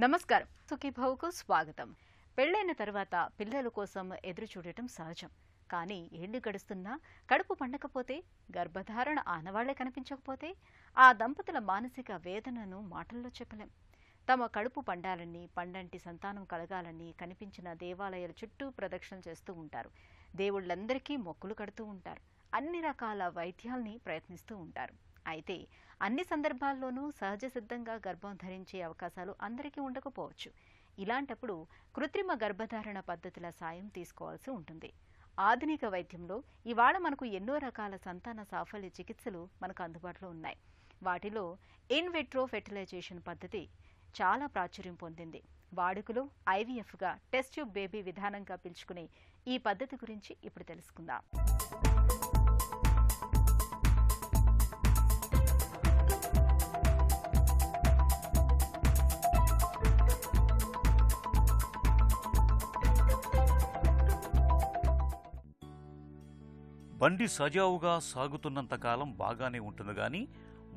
నమస్కారం. సుఖీభవకు స్వాగతం. పెళ్లైన తర్వాత పిల్లల కోసం ఎదురు చూడటం సహజం. కానీ ఏళ్లు గడుస్తున్నా కడుపు పండకపోతే, గర్భధారణ ఆనవాళ్లే కనిపించకపోతే ఆ దంపతుల మానసిక వేదనను మాటల్లో చెప్పలేం. తమ కడుపు పండాలని, పండంటి సంతానం కలగాలని కనిపించిన దేవాలయాల చుట్టూ ప్రదక్షిణలు చేస్తూ ఉంటారు. దేవుళ్లందరికీ మొక్కులు కడుతూ ఉంటారు. అన్ని రకాల వైద్యాల్ని ప్రయత్నిస్తూ ఉంటారు. అయితే అన్ని సందర్భాల్లోనూ సహజ సిద్ధంగా గర్భం ధరించే అవకాశాలు అందరికీ ఉండకపోవచ్చు. ఇలాంటప్పుడు కృత్రిమ గర్భధారణ పద్ధతుల సాయం తీసుకోవాల్సి ఉంటుంది. ఆధునిక వైద్యంలో ఇవాళ మనకు ఎన్నో రకాల సంతాన సాఫల్య చికిత్సలు మనకు అందుబాటులో ఉన్నాయి. వాటిలో ఇన్ విట్రో ఫెర్టిలైజేషన్ పద్ధతి చాలా ప్రాచుర్యం పొందింది. వాడుకలో ఐవీఎఫ్గా టెస్ట్ ట్యూబ్ బేబీ విధానంగా పిలుచుకునే ఈ పద్ధతి గురించి ఇప్పుడు తెలుసుకుందాం. బండి సజావుగా సాగుతున్నంతకాలం బాగానే ఉంటుంది గాని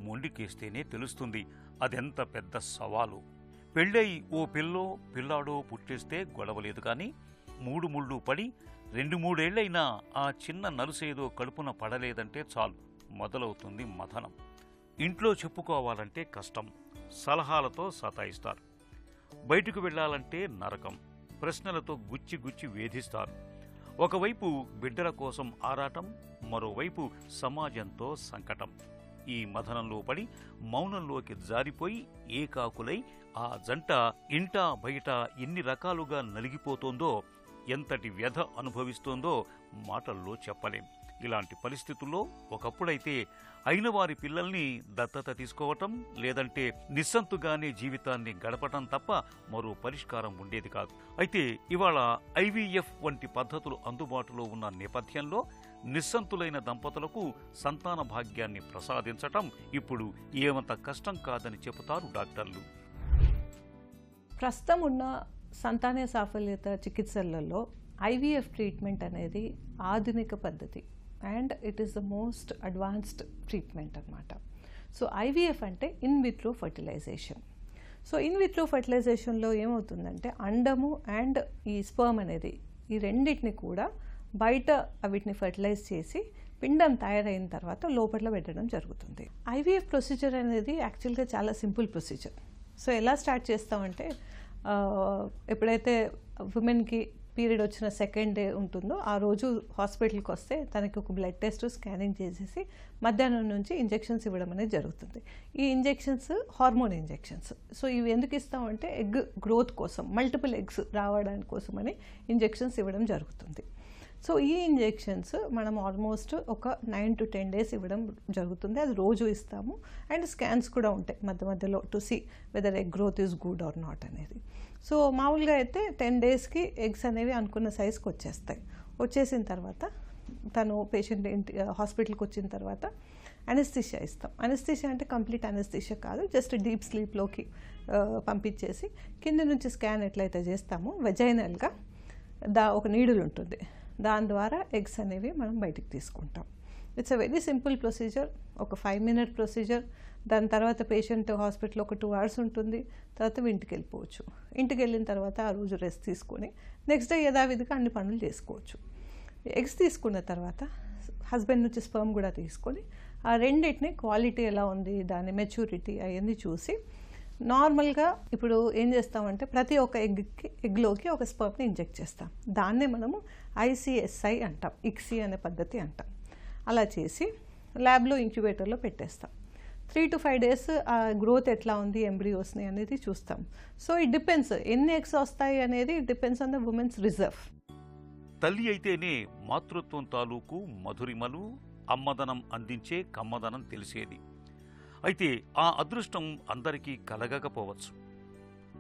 మొండికేస్తేనే తెలుస్తుంది అదెంత పెద్ద సవాలు. పెళ్ళై ఓ పిల్లో పిల్లాడో పుట్టేస్తే గొడవలేదు కానీ 3 ముళ్ళు పడి 2-3 ఏళ్లైనా ఆ చిన్న నలుసేదో కడుపున పడలేదంటే చాలు, మొదలవుతుంది మథనం. ఇంట్లో చెప్పుకోవాలంటే కష్టం, సలహాలతో సతాయిస్తారు. బయటకు వెళ్లాలంటే నరకం, ప్రశ్నలతో గుచ్చి గుచ్చి వేధిస్తారు. ఒకవైపు బిడ్డల కోసం ఆరాటం, మరోవైపు సమాజంతో సంకటం. ఈ మథనంలో పడి మౌనంలోకి జారిపోయి ఏకాకులై ఆ జంట ఇంటా బయట ఎన్ని రకాలుగా నలిగిపోతోందో, ఎంతటి వ్యధ అనుభవిస్తోందో మాటల్లో చెప్పలేం. ఇలాంటి పరిస్థితుల్లో ఒకప్పుడైతే అయిన వారి పిల్లల్ని దత్తత తీసుకోవటం, లేదంటే నిస్సంతుగానే జీవితాన్ని గడపటం తప్ప మరో పరిష్కారం ఉండేది కాదు. అయితే ఇవాళ ఐవీఎఫ్ వంటి పద్ధతులు అందుబాటులో ఉన్న నేపథ్యంలో నిస్సంతులైన దంపతులకు సంతాన భాగ్యాన్ని ప్రసాదించటం ఇప్పుడు ఏమంత కష్టం కాదని చెబుతారు డాక్టర్లు. ప్రస్తుతం ఉన్న సంతాన సాఫల్యత చికిత్సలలో ఐవీఎఫ్ ట్రీట్మెంట్ అనేది ఆధునిక పద్ధతి and it is the most advanced treatment అన్నమాట. సో ఐవీఎఫ్ అంటే in vitro fertilisation. So in vitro ఫర్టిలైజేషన్లో ఏమవుతుందంటే అండము అండ్ ఈ స్పర్మ్ అనేది ఈ రెండింటిని కూడా బయట వీటిని ఫర్టిలైజ్ చేసి పిండం తయారైన తర్వాత లోపల పెట్టడం జరుగుతుంది. ఐవీఎఫ్ ప్రొసీజర్ అనేది యాక్చువల్గా చాలా సింపుల్ ప్రొసీజర్. సో ఎలా స్టార్ట్ చేస్తామంటే ఎప్పుడైతే ఉమెన్కి పీరియడ్ వచ్చిన సెకండ్ డే ఉంటుందో ఆ రోజు హాస్పిటల్కి వస్తే తనకి ఒక బ్లడ్ టెస్ట్ స్కానింగ్ చేసేసి మధ్యాహ్నం నుంచి ఇంజెక్షన్స్ ఇవ్వడం అనేది జరుగుతుంది. ఈ ఇంజెక్షన్స్ హార్మోన్ ఇంజెక్షన్స్. సో ఇవి ఎందుకు ఇస్తామంటే ఎగ్ గ్రోత్ కోసం, మల్టిపుల్ ఎగ్స్ రావడానికి కోసమని ఇంజెక్షన్స్ ఇవ్వడం జరుగుతుంది. సో ఈ ఇంజెక్షన్స్ మనం ఆల్మోస్ట్ ఒక 9 to 10 days ఇవ్వడం జరుగుతుంది. అది రోజు ఇస్తాము. అండ్ స్కాన్స్ కూడా ఉంటాయి మధ్య మధ్యలో to see weather egg growth is good or not అనేది. సో మామూలుగా అయితే 10 daysకి ఎగ్స్ అనేవి అనుకున్న సైజ్కి వచ్చేస్తాయి. వచ్చేసిన తర్వాత తను పేషెంట్ హాస్పిటల్కి వచ్చిన తర్వాత అనెస్థీషియా ఇస్తాం. అనెస్థీషియా అంటే కంప్లీట్ అనెస్థీషియా కాదు, జస్ట్ డీప్ స్లీప్లోకి పంపించేసి కింద నుంచి స్కాన్ ఎట్లయితే చేస్తామో వెజైనల్గా ఒక నీడిల్ ఉంటుంది, దాని ద్వారా ఎగ్స్ అనేవి మనం బయటికి తీసుకుంటాం. It's a very simple procedure, ఒక 5-minute ప్రొసీజర్. దాని తర్వాత పేషెంట్ హాస్పిటల్లో ఒక 2 hours ఉంటుంది. తర్వాత ఇంటికి వెళ్ళిపోవచ్చు. ఇంటికి వెళ్ళిన తర్వాత ఆ రోజు రెస్ట్ తీసుకొని నెక్స్ట్ డే యథావిధిగా అన్ని పనులు చేసుకోవచ్చు. ఎగ్స్ తీసుకున్న తర్వాత హస్బెండ్ నుంచి స్పర్మ్ కూడా తీసుకొని ఆ రెండింటిని క్వాలిటీ ఎలా ఉంది, దాని మెచ్యూరిటీ అవన్నీ చూసి నార్మల్గా ఇప్పుడు ఏం చేస్తామంటే ప్రతి ఒక్క ఎగ్లోకి ఒక స్పర్మ్ని ఇంజెక్ట్ చేస్తాం. దాన్నే మనము ICSI అంటాం, ICSI అనే పద్ధతి అంటాం. అలా చేసి ల్యాబ్లో ఇంక్యుబేటర్లో పెట్టేస్తాం. 3 to 5 days ఆ గ్రోత్ ఎట్లా ఉంది, ఎంబ్రియోస్ని అనేది చూస్తాం. సో ఇట్ డిపెండ్స్ ఎన్ని ఎగ్స్ వస్తాయి అనేది it depends on the women's reserve. తల్లి అయితేనే మాతృత్వం తాలూకు మధురిమలు, అమ్మదనం అందించే కమ్మదనం తెలిసేది. అయితే ఆ అదృష్టం అందరికీ కలగకపోవచ్చు.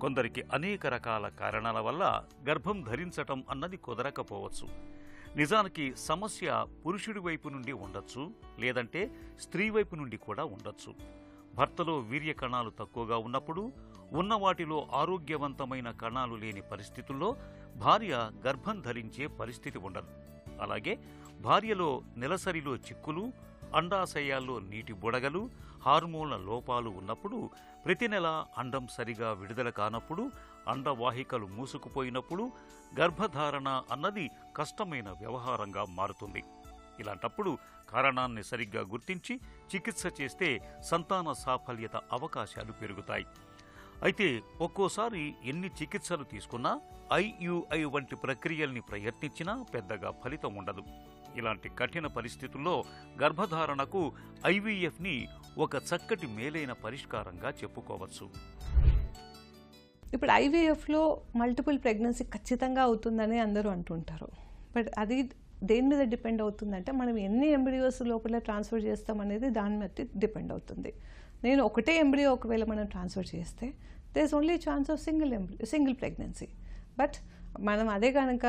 కొందరికి అనేక రకాల కారణాల వల్ల గర్భం ధరించటం అన్నది కుదరకపోవచ్చు. నిజానికి సమస్య పురుషుడి వైపు నుండి ఉండొచ్చు, లేదంటే స్త్రీ వైపు నుండి కూడా ఉండొచ్చు. భర్తలో వీర్య కణాలు తక్కువగా ఉన్నప్పుడు, ఉన్న వాటిలో ఆరోగ్యవంతమైన కణాలు లేని పరిస్థితుల్లో భార్య గర్భం ధరించే పరిస్థితి ఉండదు. అలాగే భార్యలో నెలసరిలో చిక్కులు, అండాశయాల్లో నీటి బుడగలు, హార్మోన్ల లోపాలు ఉన్నప్పుడు, ప్రతి నెల అండం సరిగా విడుదల కానప్పుడు, అండవాహికలు మూసుకుపోయినప్పుడు గర్భధారణ అన్నది కష్టమైన వ్యవహారంగా మారుతుంది. ఇలాంటప్పుడు కారణాన్ని సరిగ్గా గుర్తించి చికిత్స చేస్తే సంతాన సాఫల్యత అవకాశాలు పెరుగుతాయి. అయితే ఒక్కోసారి ఎన్ని చికిత్సలు తీసుకున్నా, ఐయుఐ వంటి ప్రక్రియల్ని ప్రయత్నించినా పెద్దగా ఫలితం ఉండదు. ఇలాంటి కఠిన పరిస్థితుల్లో గర్భధారణకు ఐవీఎఫ్ని ఒక చక్కటి మేలైన పరిష్కారంగా చెప్పుకోవచ్చు. ఇప్పుడు ఐవీఎఫ్లో మల్టిపుల్ ప్రెగ్నెన్సీ ఖచ్చితంగా అవుతుందని అందరూ అంటుంటారు. బట్ అది దేని మీద డిపెండ్ అవుతుందంటే, మనం ఎన్ని ఎంబ్రియోస్ లోపల ట్రాన్స్ఫర్ చేస్తాం అనేది దాని మీద డిపెండ్ అవుతుంది. నేను ఒకటే ఎంబ్రియో ఒకవేళ మనం ట్రాన్స్ఫర్ చేస్తే there is only chance of single pregnancy. But మనం అదే కనుక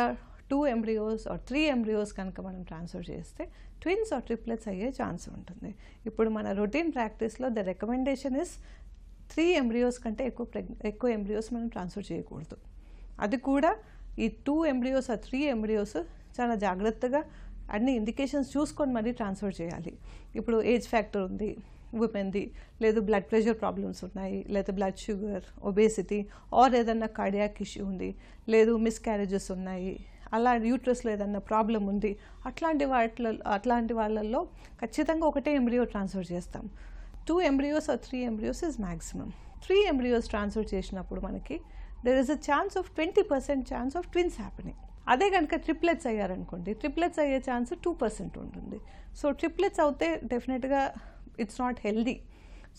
2 embryos or 3 embryos కనుక మనం ట్రాన్స్ఫర్ చేస్తే ట్విన్స్ ఆర్ ట్రిప్లెట్స్ అయ్యే ఛాన్స్ ఉంటుంది. ఇప్పుడు మన రొటీన్ ప్రాక్టీస్లో ద రికమెండేషన్ ఇస్ 3 embryos కంటే ఎక్కువ ఎంబ్రియోస్ మనం ట్రాన్స్ఫర్ చేయకూడదు. అది కూడా ఈ 2 embryos or 3 embryos చాలా జాగ్రత్తగా అన్ని ఇండికేషన్స్ చూసుకొని మరీ ట్రాన్స్ఫర్ చేయాలి. ఇప్పుడు ఏజ్ ఫ్యాక్టర్ ఉంది ఉమెన్ది, లేదు బ్లడ్ ప్రెషర్ ప్రాబ్లమ్స్ ఉన్నాయి, లేదా బ్లడ్ షుగర్, ఒబేసిటీ, ఆర్ ఏదన్నా కార్డియాక్ ఇష్యూ ఉంది, లేదు మిస్క్యారేజెస్ ఉన్నాయి, అలా యూట్రస్లో ఏదన్నా ప్రాబ్లం ఉంది, అట్లాంటి వాళ్ళల్లో ఖచ్చితంగా ఒకటే ఎంబ్రియో ట్రాన్స్ఫర్ చేస్తాం. 2 embryos or 3 embryos is maximum. 3 embryos transfer చేసినప్పుడు మనకి there is a chance of 20% chance of twins happening. అదే కనుక ట్రిప్లెట్స్ అయ్యారనుకోండి, ట్రిప్లెట్స్ అయ్యే ఛాన్స్ 2% ఉంటుంది. సో ట్రిప్లెట్స్ అవుతే డెఫినెట్గా it's not healthy.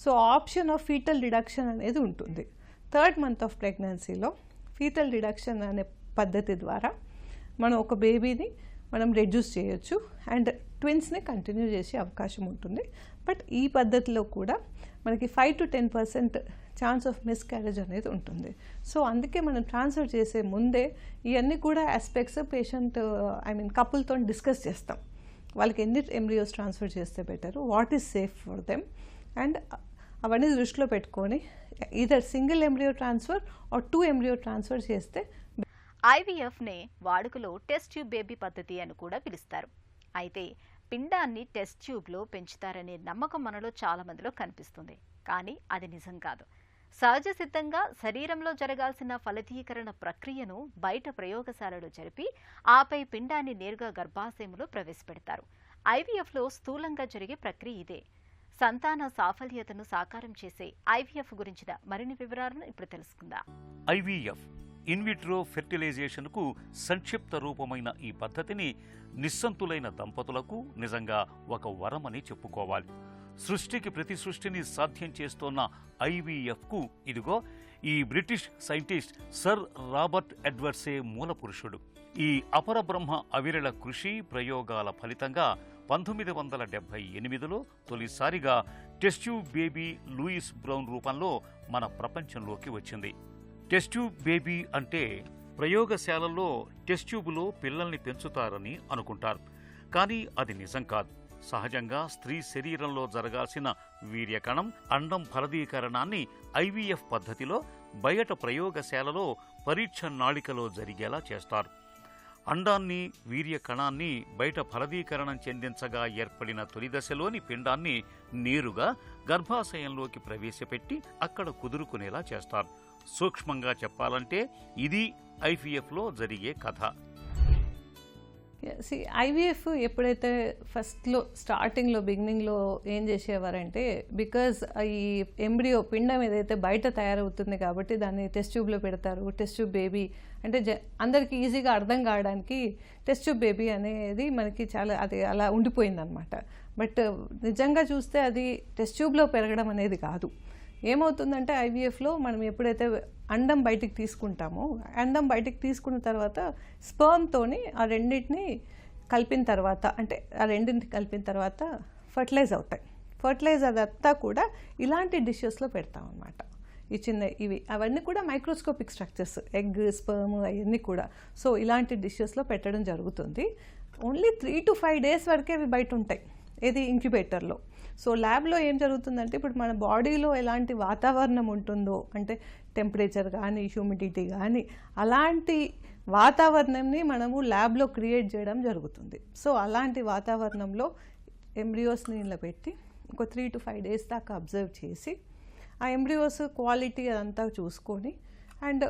So option of fetal deduction అనేది ఉంటుంది. 3rd month ఆఫ్ ప్రెగ్నెన్సీలో ఫీటల్ డిడక్షన్ అనే పద్ధతి ద్వారా మనం ఒక బేబీని మనం రెడ్యూస్ చేయొచ్చు అండ్ ట్విన్స్ని కంటిన్యూ చేసే అవకాశం ఉంటుంది. బట్ ఈ పద్ధతిలో కూడా మనకి 5 to 10% ఛాన్స్ ఆఫ్ మిస్క్యారేజ్ అనేది ఉంటుంది. సో అందుకే మనం ట్రాన్స్ఫర్ చేసే ముందే ఇవన్నీ కూడా ఆస్పెక్ట్స్ పేషెంట్ కపుల్తో డిస్కస్ చేస్తాం. వాళ్ళకి ఎన్ని ఎంబ్రియోస్ ట్రాన్స్ఫర్ చేస్తే better, what is safe for them, and అవన్నీ దృష్టిలో పెట్టుకొని either single embryo transfer are 2 embryo transfer చేస్తే. ఐవీఎఫ్నే వాడుకలో టెస్ట్ ట్యూబ్ బేబీ పద్ధతి అని కూడా పిలుస్తారు. అయితే పిండాన్ని టెస్ట్ ట్యూబ్లో పెంచుతారనే నమ్మకం మనలో చాలా మందిలో కనిపిస్తుంది. కానీ అది నిజం కాదు. సహజ సిద్ధంగా శరీరంలో జరగాల్సిన ఫలదీకరణ ప్రక్రియను బయట ప్రయోగశాలలో జరిపి ఆపై పిండాన్ని నేరుగా గర్భాశయంలో ప్రవేశపెడతారు. ఐవీఎఫ్లో స్థూలంగా జరిగే ప్రక్రియ ఇదే. సంతాన సాఫల్యతను సాకారం చేసే ఐవీఎఫ్ గురించిన మరిన్ని వివరాలను ఇప్పుడు తెలుసుకుందాం. ఐవీఎఫ్ ఇన్విట్రో ఫెర్టిలైజేషన్కు సంక్షిప్త రూపమైన ఈ పద్ధతిని నిస్సంతులైన దంపతులకు నిజంగా ఒక వరమని చెప్పుకోవాలి. సృష్టికి ప్రతి సృష్టిని సాధ్యం చేస్తోన్న ఐవీఎఫ్కు ఇదిగో ఈ బ్రిటిష్ సైంటిస్ట్ సర్ రాబర్ట్ ఎడ్వర్డ్సే మూల పురుషుడు. ఈ అపరబ్రహ్మ అవిరళ కృషి ప్రయోగాల ఫలితంగా 1978లో తొలిసారిగా test tube baby Louise Brown రూపంలో మన ప్రపంచంలోకి వచ్చింది. టెస్ట్ ట్యూబ్ బేబీ అంటే ప్రయోగశాలల్లో టెస్ట్ ట్యూబ్లో పిల్లల్ని పెంచుతారని అనుకుంటారు. కానీ అది నిజం కాదు. సహజంగా స్త్రీ శరీరంలో జరగాల్సిన వీర్యకణం, అండం ఫలదీకరణాన్ని ఐవీఎఫ్ పద్ధతిలో బయట ప్రయోగశాలలో పరీక్ష నాళికలో జరిగేలా చేస్తారు. అండాన్ని, వీర్యకణాన్ని బయట ఫలదీకరణం చెందించగా ఏర్పడిన తొలి దశలోని పిండాన్ని నేరుగా గర్భాశయంలోకి ప్రవేశపెట్టి అక్కడ కుదురుకునేలా చేస్తారు. సూక్ష్మంగా చెప్పాలంటే ఇది ఐవీఎఫ్లో జరిగే కథ. ఐవీఎఫ్ ఎప్పుడైతే స్టార్టింగ్లో బిగినింగ్లో ఏం చేసేవారంటే, బికాజ్ ఈ ఎంబ్రియో పిండం ఏదైతే బయట తయారవుతుంది కాబట్టి దాన్ని టెస్ట్ ట్యూబ్లో పెడతారు. టెస్ట్ ట్యూబ్ బేబీ అంటే అందరికీ ఈజీగా అర్థం కావడానికి టెస్ట్ ట్యూబ్ బేబీ అనేది మనకి చాలా అది అలా ఉండిపోయిందనమాట. బట్ నిజంగా చూస్తే అది టెస్ట్ ట్యూబ్లో పెరగడం అనేది కాదు. ఏమవుతుందంటే ఐవీఎఫ్లో మనం ఎప్పుడైతే అండం బయటికి తీసుకుంటామో, అండం బయటికి తీసుకున్న తర్వాత స్పర్మ్తోని ఆ రెండింటిని కలిపిన తర్వాత, అంటే ఆ రెండింటిని కలిపిన తర్వాత ఫర్టిలైజ్ అవుతాయి. ఫర్టిలైజ్ అదంతా కూడా ఇలాంటి డిషెస్లో పెడతాం అన్నమాట. ఈ ఇవి అవన్నీ కూడా మైక్రోస్కోపిక్ స్ట్రక్చర్స్, ఎగ్, స్పర్మ్ అవన్నీ కూడా. సో ఇలాంటి డిషెస్లో పెట్టడం జరుగుతుంది. ఓన్లీ 3 to 5 days వరకే అవి బయట ఉంటాయి, ఏది ఇంక్యుబేటర్లో. సో ల్యాబ్లో ఏం జరుగుతుందంటే, ఇప్పుడు మన బాడీలో ఎలాంటి వాతావరణం ఉంటుందో, అంటే టెంపరేచర్ కానీ, హ్యూమిడిటీ కానీ, అలాంటి వాతావరణంని మనము ల్యాబ్లో క్రియేట్ చేయడం జరుగుతుంది. సో అలాంటి వాతావరణంలో ఎంబ్రియోస్ని ఇలా పెట్టి ఒక 3 to 5 days దాకా అబ్జర్వ్ చేసి ఆ ఎంబ్రియోస్ క్వాలిటీ అదంతా చూసుకొని అండ్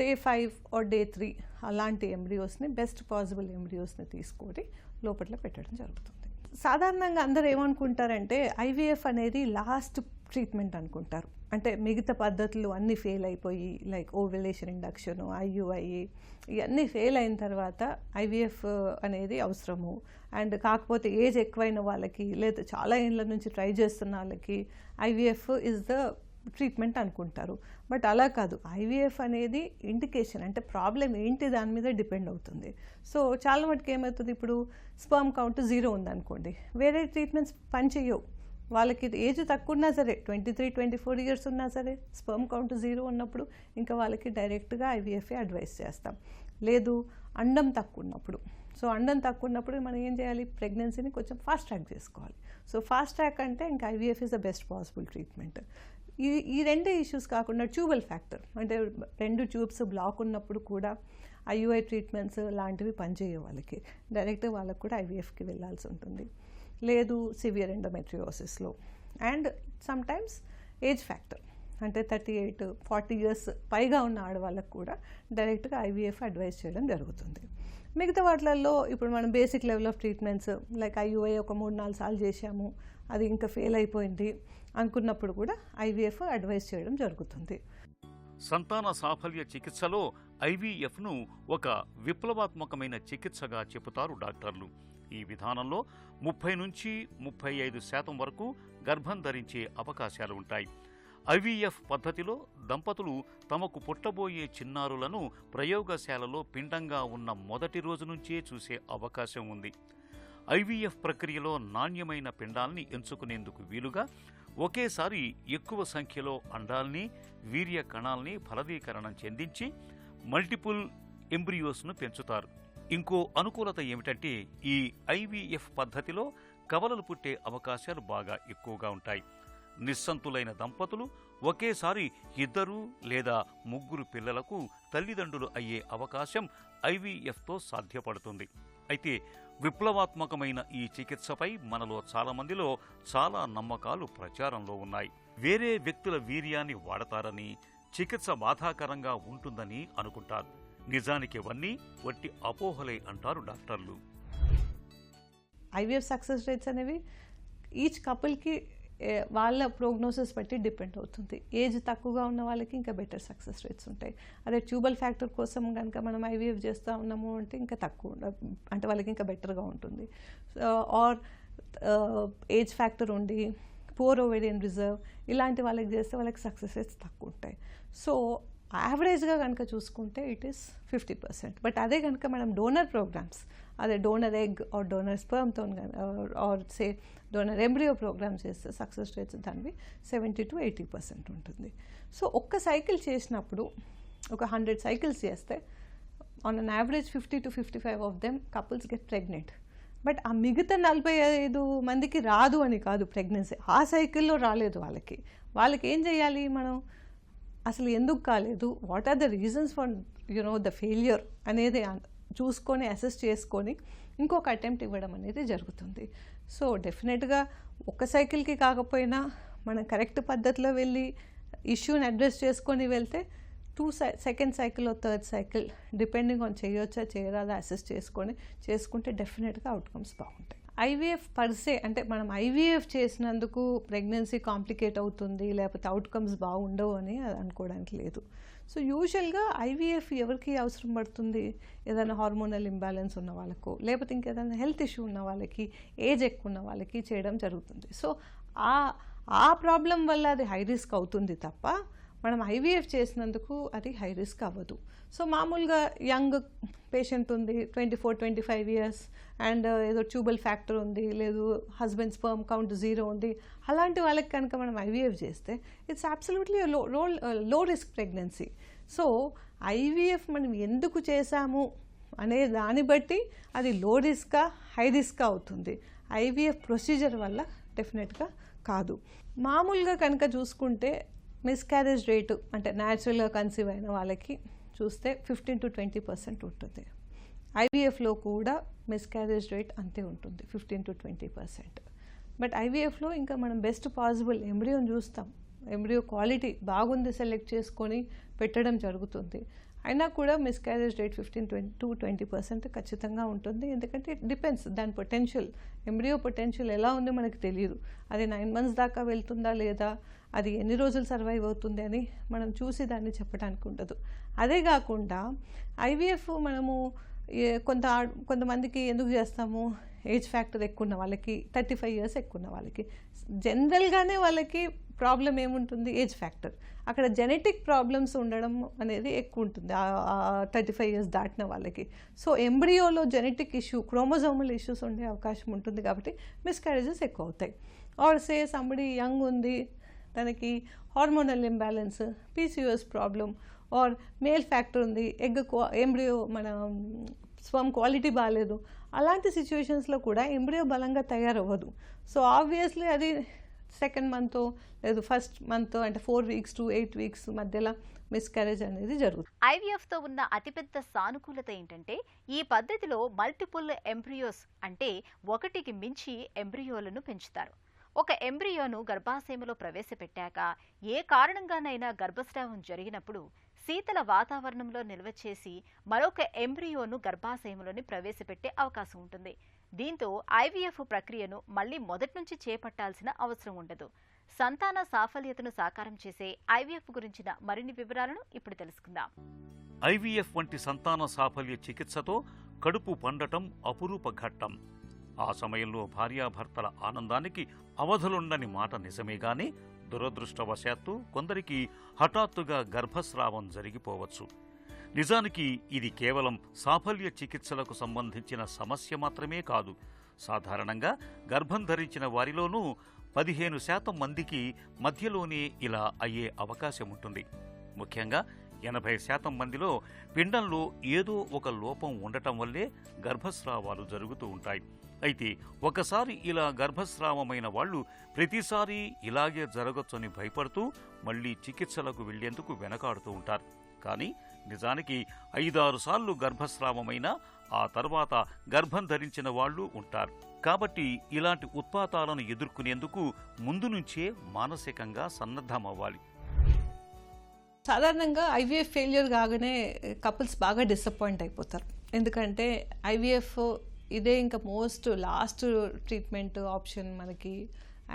డే 5 or day 3 అలాంటి ఎంబ్రియోస్ని బెస్ట్ పాసిబుల్ ఎంబ్రియోస్ని తీసుకొని లోపల పెట్టడం జరుగుతుంది. సాధారణంగా అందరూ ఏమనుకుంటారంటే ఐవీఎఫ్ అనేది లాస్ట్ ట్రీట్మెంట్ అనుకుంటారు. అంటే మిగతా పద్ధతులు అన్నీ ఫెయిల్ అయిపోయి లైక్ ఓవ్యులేషన్ ఇండక్షన్, ఐయుఐ ఇవన్నీ ఫెయిల్ అయిన తర్వాత ఐవీఎఫ్ అనేది అవసరము. అండ్ కాకపోతే ఏజ్ ఎక్కువైన వాళ్ళకి లేదా చాలా ఏళ్ళ నుంచి ట్రై చేస్తున్న వాళ్ళకి ఐవీఎఫ్ ఇస్ ద ట్రీట్మెంట్ అనుకుంటారు. బట్ అలా కాదు. ఐవీఎఫ్ అనేది ఇండికేషన్, అంటే ప్రాబ్లం ఏంటి దాని మీద డిపెండ్ అవుతుంది. సో చాలా మటుకు ఏమవుతుంది, ఇప్పుడు స్పర్మ్ కౌంట్ 0 ఉందనుకోండి, వేరే ట్రీట్మెంట్స్ పనిచేయవు. వాళ్ళకి ఏజ్ తక్కువ ఉన్నా సరే 23-24 years ఉన్నా సరే స్పర్మ్ కౌంట్ 0 ఉన్నప్పుడు ఇంకా వాళ్ళకి డైరెక్ట్గా ఐవీఎఫ్ఏ అడ్వైస్ చేస్తాం. లేదు అండం తక్కువ ఉన్నప్పుడు, సో అండం తక్కువ ఉన్నప్పుడు మనం ఏం చేయాలి, ప్రెగ్నెన్సీని కొంచెం ఫాస్ట్ ట్రాక్ చేసుకోవాలి. సో ఫాస్ట్ ట్రాక్ అంటే ఇంకా IVF is the best possible treatment. ఈ రెండే ఇష్యూస్ కాకుండా ట్యూబల్ ఫ్యాక్టర్, అంటే 2 ట్యూబ్స్ బ్లాక్ ఉన్నప్పుడు కూడా ఐయుఐ ట్రీట్మెంట్స్ లాంటివి పనిచేయే వాళ్ళకి డైరెక్ట్గా వాళ్ళకి కూడా ఐవీఎఫ్కి వెళ్ళాల్సి ఉంటుంది. లేదు సివియర్ ఎండోమెట్రియోసిస్లో. అండ్ సమ్టైమ్స్ ఏజ్ ఫ్యాక్టర్, అంటే 38-40 years పైగా ఉన్న ఆడవాళ్ళకు కూడా డైరెక్ట్గా ఐవీఎఫ్ అడ్వైస్ చేయడం జరుగుతుంది. మిగతా వాటిలలో ఇప్పుడు మనం basic level of treatments like IUI ఒక 3-4 సార్లు చేశాము, అది ఇంకా ఫెయిల్ అయిపోయింది అనుకున్నప్పుడు కూడా ఐవీఎఫ్ అడ్వైస్ చేయడం జరుగుతుంది. సంతాన సాఫల్య చికిత్సలో ఐవీఎఫ్ను ఒక విప్లవాత్మకమైన చికిత్సగా చెబుతారు డాక్టర్లు. ఈ విధానంలో 30-35% వరకు గర్భం ధరించే అవకాశాలు ఉంటాయి. ఐవీఎఫ్ పద్ధతిలో దంపతులు తమకు పుట్టబోయే చిన్నారులను ప్రయోగశాలలో పిండంగా ఉన్న మొదటి రోజు నుంచే చూసే అవకాశం ఉంది. ఐవీఎఫ్ ప్రక్రియలో నాణ్యమైన పిండాల్ని ఎంచుకునేందుకు వీలుగా ఒకేసారి ఎక్కువ సంఖ్యలో అండాల్ని, వీర్య కణాల్ని ఫలదీకరణం చెందించి మల్టిపుల్ ఎంబ్రియోస్ను పెంచుతారు. ఇంకో అనుకూలత ఏమిటంటే ఈ ఐవీఎఫ్ పద్ధతిలో కవలలు పుట్టే అవకాశాలు బాగా ఎక్కువగా ఉంటాయి. నిస్సంతులైన దంపతులు ఒకేసారి 2 లేదా 3 పిల్లలకు తల్లిదండ్రులు అయ్యే అవకాశం ఐవీఎఫ్తో సాధ్యపడుతుంది. అయితే విప్లవాత్మకమైన ఈ చికిత్సపై మనలో చాలామందిలో చాలా నమ్మకాలు ప్రచారంలో ఉన్నాయి. వేరే వ్యక్తుల వీర్యాన్ని వాడతారని, చికిత్స బాధాకరంగా ఉంటుందని అనుకుంటారు. నిజానికి ఇవన్నీ వట్టి అపోహలే అంటారు డాక్టర్లు. ఐవీఎఫ్ సక్సెస్ రేట్స్ అనేవి ఈచ్ కపుల్కి వాళ్ళ ప్రోగ్నోసిస్ బట్టి డిపెండ్ అవుతుంది. ఏజ్ తక్కువగా ఉన్న వాళ్ళకి ఇంకా బెటర్ సక్సెస్ రేట్స్ ఉంటాయి. అదే ట్యూబల్ ఫ్యాక్టర్ కోసం కనుక మనం ఐవీఎఫ్ చేస్తూ ఉన్నాము అంటే ఇంకా తక్కువ, అంటే వాళ్ళకి ఇంకా బెటర్గా ఉంటుంది. ఆర్ ఏజ్ ఫ్యాక్టర్ ఉండి పూర్ ఓవేరియన్ రిజర్వ్ ఇలాంటి వాళ్ళకి చేస్తే వాళ్ళకి సక్సెస్ రేట్స్ తక్కువ ఉంటాయి. సో యావరేజ్గా కనుక చూసుకుంటే ఇట్ ఈస్ 50%. బట్ అదే కనుక మనం డోనర్ ప్రోగ్రామ్స్, అదే డోనర్ ఎగ్ ఆర్ డోనర్ స్పర్మ్తో or say donor embryo programme చేస్తే సక్సెస్ రేట్స్ దానివి 70-80% ఉంటుంది. సో ఒక్క సైకిల్ చేసినప్పుడు ఒక 100 cycles చేస్తే on an average 50-55 of them couples get pregnant. But ఆ మిగతా 45 మందికి రాదు అని కాదు ప్రెగ్నెన్సీ, ఆ సైకిల్లో రాలేదు వాళ్ళకి. వాళ్ళకి ఏం చేయాలి మనం, అసలు ఎందుకు కాలేదు, what are the reasons for the failure అనేది చూసుకొని అసెస్ చేసుకొని ఇంకొక అటెంప్ట్ ఇవ్వడం అనేది జరుగుతుంది. సో డెఫినెట్గా ఒక సైకిల్కి కాకపోయినా మనం కరెక్ట్ పద్ధతిలో వెళ్ళి ఇష్యూని అడ్రస్ చేసుకొని వెళ్తే second cycle third cycle depending on చేయొచ్చా చేయరాదా అసెస్ చేసుకుంటే డెఫినెట్గా అవుట్కమ్స్ బాగుంటాయి. ఐవీఎఫ్ పర్సే అంటే మనం ఐవీఎఫ్ చేసినందుకు ప్రెగ్నెన్సీ కాంప్లికేట్ అవుతుంది లేకపోతే అవుట్కమ్స్ బాగుండవు అని అనుకోవడానికి లేదు. సో యూజువల్గా ఐవీఎఫ్ ఎవరికి అవసరం పడుతుంది, ఏదైనా హార్మోనల్ ఇంబ్యాలెన్స్ ఉన్న వాళ్ళకు లేకపోతే ఇంకేదైనా హెల్త్ ఇష్యూ ఉన్న వాళ్ళకి, ఏజ్ ఎక్కువ ఉన్న వాళ్ళకి చేయడం జరుగుతుంది. సో ఆ ప్రాబ్లం వల్ల అది హై రిస్క్ అవుతుంది తప్ప మనం ఐవీఎఫ్ చేసినందుకు అది హై రిస్క్ అవ్వదు. సో మామూలుగా యంగ్ పేషెంట్ ఉంది 24-25 years అండ్ ఏదో ట్యూబల్ ఫ్యాక్టర్ ఉంది, లేదు హస్బెండ్ స్పర్మ్ కౌంట్ 0 ఉంది, అలాంటి వాళ్ళకి కనుక మనం ఐవీఎఫ్ చేస్తే ఇట్స్ అబ్సల్యూట్లీ లో రిస్క్ ప్రెగ్నెన్సీ. సో ఐవీఎఫ్ మనం ఎందుకు చేశాము అనే దాన్ని బట్టి అది లో రిస్కా హై రిస్కా అవుతుంది. ఐవీఎఫ్ ప్రొసీజర్ వల్ల డెఫినెట్గా కాదు. మామూలుగా కనుక చూసుకుంటే మిస్క్యారేజ్ రేటు అంటే న్యాచురల్గా కన్సీవ్ అయిన వాళ్ళకి చూస్తే 15-20% ఉంటుంది. ఐవీఎఫ్లో కూడా మిస్క్యారేజ్ రేట్ అంతే ఉంటుంది 15-20%. బట్ ఐవీఎఫ్లో ఇంకా మనం బెస్ట్ పాసిబుల్ ఎంబ్రియోని చూస్తాం, ఎంబ్రియో క్వాలిటీ బాగుంది సెలెక్ట్ చేసుకొని పెట్టడం జరుగుతుంది. అయినా కూడా మిస్క్యారేజ్ రేట్ 15 to 20% ఖచ్చితంగా ఉంటుంది. ఎందుకంటే ఇట్ డిపెండ్స్, దాని పొటెన్షియల్, ఎంబ్రియో పొటెన్షియల్ ఎలా ఉందో మనకు తెలియదు. అది 9 months దాకా వెళ్తుందా లేదా, అది ఎన్ని రోజులు సర్వైవ్ అవుతుంది అని మనం చూసి దాన్ని చెప్పడానికి ఉండదు. అదే కాకుండా ఐవీఎఫ్ మనము కొంతమందికి ఎందుకు చేస్తాము, ఏజ్ ఫ్యాక్టర్ ఎక్కువ ఉన్న వాళ్ళకి, 35 years ఎక్కువ ఉన్న వాళ్ళకి, జనరల్గానే వాళ్ళకి ప్రాబ్లం ఏముంటుంది, ఏజ్ ఫ్యాక్టర్. అక్కడ జెనెటిక్ ప్రాబ్లమ్స్ ఉండడం అనేది ఎక్కువ ఉంటుంది 35 years దాటిన వాళ్ళకి. సో ఎంబ్రియోలో జెనెటిక్ ఇష్యూ, క్రోమోజోమల్ ఇష్యూస్ ఉండే అవకాశం ఉంటుంది కాబట్టి మిస్క్యారేజెస్ ఎక్కువ అవుతాయి. ఆర్ సే సంబడి యంగ్ ఉంది, తనకి hormonal imbalance, PCOS problem, or male factor ఉంది, ఎంబ్రియో మన స్పర్మ్ క్వాలిటీ బాగాలేదు, అలాంటి సిచ్యువేషన్స్లో కూడా ఎంబ్రియో బలంగా తయారవ్వదు. సో ఆబ్వియస్లీ అది 2nd month లేదు 1st month అంటే 4 weeks to 8 weeks మధ్యలో మిస్క్యారేజ్ అనేది జరుగుతుంది. ఐవీఎఫ్తో ఉన్న అతిపెద్ద సానుకూలత ఏంటంటే ఈ పద్ధతిలో మల్టిపుల్ ఎంబ్రియోస్ అంటే ఒకటికి మించి ఎంబ్రియోలను పెంచుతారు. ఒక ఎంబ్రియోను గర్భాశయంలో ప్రవేశపెట్టాక ఏ కారణంగానైనా గర్భస్రావం జరిగినప్పుడు శీతల వాతావరణంలో నిల్వ చేసి మరొక ఎంబ్రియోను గర్భాశయంలోని ప్రవేశపెట్టే అవకాశం ఉంటుంది. దీంతో ఐవీఎఫ్ ప్రక్రియను మళ్లీ మొదటి నుంచి చేపట్టాల్సిన అవసరం ఉండదు. సంతాన సాఫల్యతను సాకారం చేసే ఐవీఎఫ్ గురించిన మరిన్ని వివరాలను ఇప్పుడు తెలుసుకుందాం. ఐవీఎఫ్ వంటి సంతాన సాఫల్య చికిత్సతో కడుపు పండటం అపురూప ఘట్టం. ఆ సమయంలో భార్యాభర్తల ఆనందానికి అవధులుండని మాట నిజమే గాని దురదృష్టవశాత్తు కొందరికి హఠాత్తుగా గర్భస్రావం జరిగిపోవచ్చు. నిజానికి ఇది కేవలం సాఫల్య చికిత్సలకు సంబంధించిన సమస్య మాత్రమే కాదు. సాధారణంగా గర్భం ధరించిన వారిలోనూ 15% మందికి మధ్యలోనే ఇలా అయ్యే అవకాశం ఉంటుంది. ముఖ్యంగా 80% మందిలో పిండంలో ఏదో ఒక లోపం ఉండటం వల్లే గర్భస్రావాలు జరుగుతూ ఉంటాయి. అయితే ఒకసారి ఇలా గర్భస్రావమైన వాళ్ళు ప్రతిసారి ఇలాగే జరగొచ్చని భయపడుతూ మళ్లీ చికిత్సలకు వెళ్లేందుకు వెనకాడుతూ ఉంటారు. కానీ నిజానికి 5-6 సార్లు గర్భస్రావమైనా ఆ తర్వాత గర్భం ధరించిన వాళ్ళు ఉంటారు. కాబట్టి ఇలాంటి ఉత్పాతాలను ఎదుర్కొనేందుకు ముందు నుంచే మానసికంగా సన్నద్ధమవ్వాలి. సాధారణంగా ఐవీఎఫ్ ఫెయిల్యూర్ కాగానే కపుల్స్ బాగా డిసప్పాయింట్ అయిపోతారు. ఎందుకంటే ఐవీఎఫ్ ఇదే ఇంకా లాస్ట్ ట్రీట్మెంట్ ఆప్షన్ మనకి,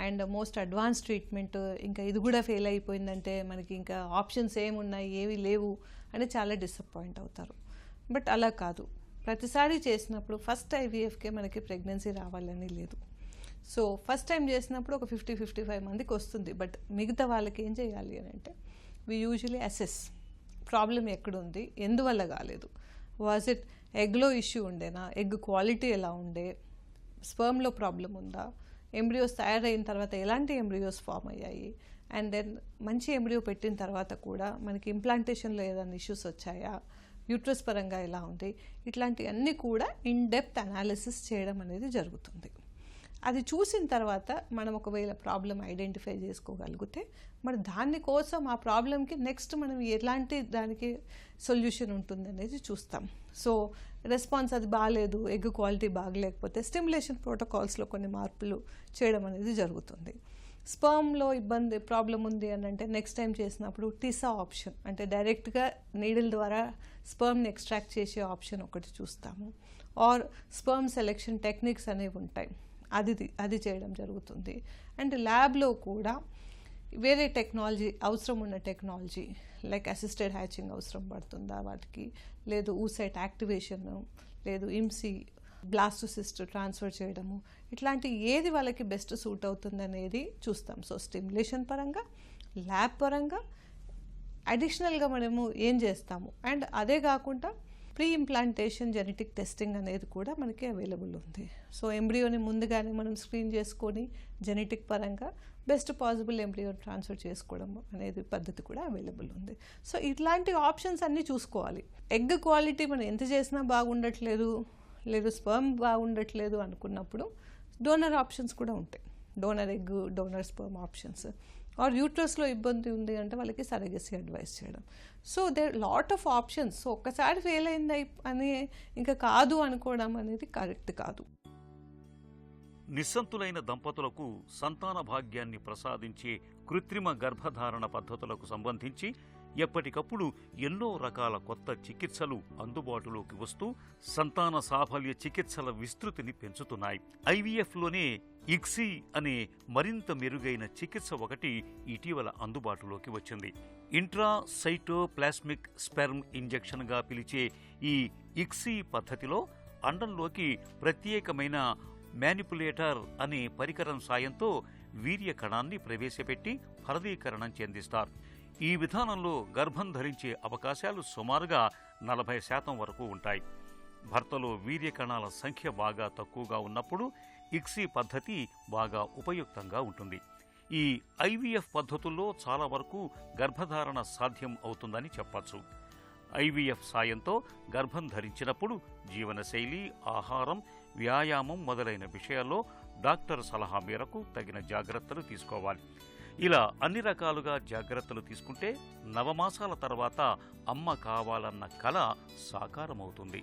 అండ్ మోస్ట్ అడ్వాన్స్ ట్రీట్మెంట్. ఇంకా ఇది కూడా ఫెయిల్ అయిపోయిందంటే మనకి ఇంకా ఆప్షన్స్ ఏమున్నాయి, ఏవి లేవు అని చాలా డిసప్పాయింట్ అవుతారు. బట్ అలా కాదు, ప్రతిసారి చేసినప్పుడు ఫస్ట్ ఐవీఎఫ్కే మనకి ప్రెగ్నెన్సీ రావాలని లేదు. సో ఫస్ట్ టైం చేసినప్పుడు ఒక 50-55 మందికి వస్తుంది. బట్ మిగతా వాళ్ళకి ఏం చేయాలి అని అంటే, వి యూజువలీ అసెస్ ప్రాబ్లం ఎక్కడుంది, ఎందువల్ల కాలేదు, వాజ్ ఇట్ ఎగ్లో ఇష్యూ ఉండేనా, ఎగ్ క్వాలిటీ ఎలా ఉండే, స్పర్మ్లో ప్రాబ్లం ఉందా, ఎంబ్రియోస్ తయారైన తర్వాత ఎలాంటి ఎంబ్రియోస్ ఫామ్ అయ్యాయి, అండ్ దెన్ మంచి ఎంబ్రియో పెట్టిన తర్వాత కూడా మనకి ఇంప్లాంటేషన్లో ఏదైనా ఇష్యూస్ వచ్చాయా, యూట్రస్ పరంగా ఎలా ఉంది, ఇట్లాంటివన్నీ కూడా ఇన్ డెప్త్ అనాలిసిస్ చేయడం అనేది జరుగుతుంది. అది చూసిన తర్వాత మనం ఒకవేళ ప్రాబ్లం ఐడెంటిఫై చేసుకోగలిగితే మరి దానికోసం ఆ ప్రాబ్లంకి నెక్స్ట్ మనం ఎలాంటి దానికి సొల్యూషన్ ఉంటుంది అనేది చూస్తాం. సో రెస్పాన్స్ అది బాగాలేదు, ఎగ్ క్వాలిటీ బాగలేకపోతే స్టిమ్యులేషన్ ప్రోటోకాల్స్లో కొన్ని మార్పులు చేయడం అనేది జరుగుతుంది. స్పర్మ్లో ప్రాబ్లం ఉంది అని అంటే నెక్స్ట్ టైం చేసినప్పుడు టిసా ఆప్షన్ అంటే డైరెక్ట్గా నీడిల్ ద్వారా స్పర్మ్ని ఎక్స్ట్రాక్ట్ చేసే ఆప్షన్ ఒకటి చూస్తాము. ఆర్ స్పర్మ్ సెలెక్షన్ టెక్నిక్స్ అనేవి ఉంటాయి, అది చేయడం జరుగుతుంది. అండ్ ల్యాబ్లో కూడా వేరే టెక్నాలజీ అవసరం ఉన్న టెక్నాలజీ లైక్ అసిస్టెడ్ హ్యాచింగ్ అవసరం పడుతుందా వాటికి, లేదు ఊసైట్ యాక్టివేషన్, లేదు ఇమ్సీ బ్లాస్టోసిస్ట్ ట్రాన్స్ఫర్ చేయడము, ఇట్లాంటి ఏది వాళ్ళకి బెస్ట్ సూట్ అవుతుంది అనేది చూస్తాం. సో స్టిమ్యులేషన్ పరంగా, ల్యాబ్ పరంగా అడిషనల్గా మనము ఏం చేస్తాము. అండ్ అదే కాకుండా ప్రీ ఇంప్లాంటేషన్ జెనెటిక్ టెస్టింగ్ అనేది కూడా మనకి అవైలబుల్ ఉంది. సో ఎంబ్రియోని ముందుగానే మనం స్క్రీన్ చేసుకొని జెనెటిక్ పరంగా బెస్ట్ పాసిబుల్ ఎంబ్రియో ట్రాన్స్ఫర్ చేసుకోవడం అనేది పద్ధతి కూడా అవైలబుల్ ఉంది. సో ఇట్లాంటి ఆప్షన్స్ అన్నీ చూసుకోవాలి. ఎగ్ క్వాలిటీ మనం ఎంత చేసినా బాగుండట్లేదు, లేదు స్పర్మ్ బాగుండట్లేదు అనుకున్నప్పుడు డోనర్ ఆప్షన్స్ కూడా ఉంటాయి. Donor egg, donor sperm options. Or యూట్రస్లో ఇబ్బంది ఉంది అంటే వాళ్ళకి సరగసీ అడ్వైస్ చేయడం. So there lot of options. So ఒక్కసారి ఫెయిల్ అయింది అని ఇంకా కాదు అనుకోవడం అనేది కరెక్ట్ కాదు. నిస్సంతులైన దంపతులకు సంతాన భాగ్యాన్ని ప్రసాదించే కృత్రిమ గర్భధారణ పద్ధతులకు సంబంధించి ఎప్పటికప్పుడు ఎన్నో రకాల కొత్త చికిత్సలు అందుబాటులోకి వస్తూ సంతాన సాఫల్య చికిత్సల విస్తృతిని పెంచుతున్నాయి. ఐవీఎఫ్లోనే ఇక్సీ అనే మరింత మెరుగైన చికిత్స ఒకటి ఇటీవల అందుబాటులోకి వచ్చింది. ఇంట్రాసైటోప్లాస్మిక్ స్పెర్మ్ ఇంజెక్షన్గా పిలిచే ఈ ఇక్సీ పద్ధతిలో అండంలోకి ప్రత్యేకమైన మ్యానిపులేటర్ అనే పరికరం సాయంతో వీర్య కణాన్ని ప్రవేశపెట్టి ఫలదీకరణం చెందిస్తారు. ఈ విధానంలో గర్భం ధరించే అవకాశాలు సుమారుగా 40% వరకు ఉంటాయి. భర్తలో వీర్య కణాల సంఖ్య బాగా తక్కువగా ఉన్నప్పుడు ఇక్సీ పద్ధతి బాగా ఉపయుక్తంగా ఉంటుంది. ఈ ఐవీఎఫ్ పద్ధతుల్లో చాలా వరకు గర్భధారణ సాధ్యం అవుతుందని చెప్పచ్చు. ఐవీఎఫ్ సాయంతో గర్భం ధరించినప్పుడు జీవనశైలి, ఆహారం, వ్యాయామం మొదలైన విషయాల్లో డాక్టర్ సలహా మేరకు తగిన జాగ్రత్తలు తీసుకోవాలి. ఇలా అన్ని రకాలుగా జాగ్రత్తలు తీసుకుంటే నవమాసాల తర్వాత అమ్మ కావాలన్న కల సాకారమవుతుంది.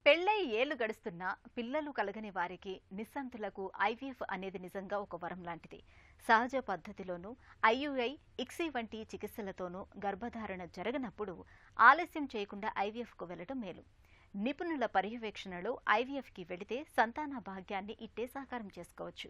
పెళ్లై ఏళ్లు గడుస్తున్నా పిల్లలు కలగని వారికి నిస్సంతులకు ఐవీఎఫ్ అనేది నిజంగా ఒక వరం లాంటిది. సహజ పద్ధతిలోనూ ఐయుఐ, ఇక్సీ వంటి చికిత్సలతోనూ గర్భధారణ జరగనప్పుడు ఆలస్యం చేయకుండా ఐవీఎఫ్కు వెళ్లడం మేలు. నిపుణుల పర్యవేక్షణలో ఐవీఎఫ్కి వెళితే సంతాన భాగ్యాన్ని ఇట్టే సాకారం చేసుకోవచ్చు.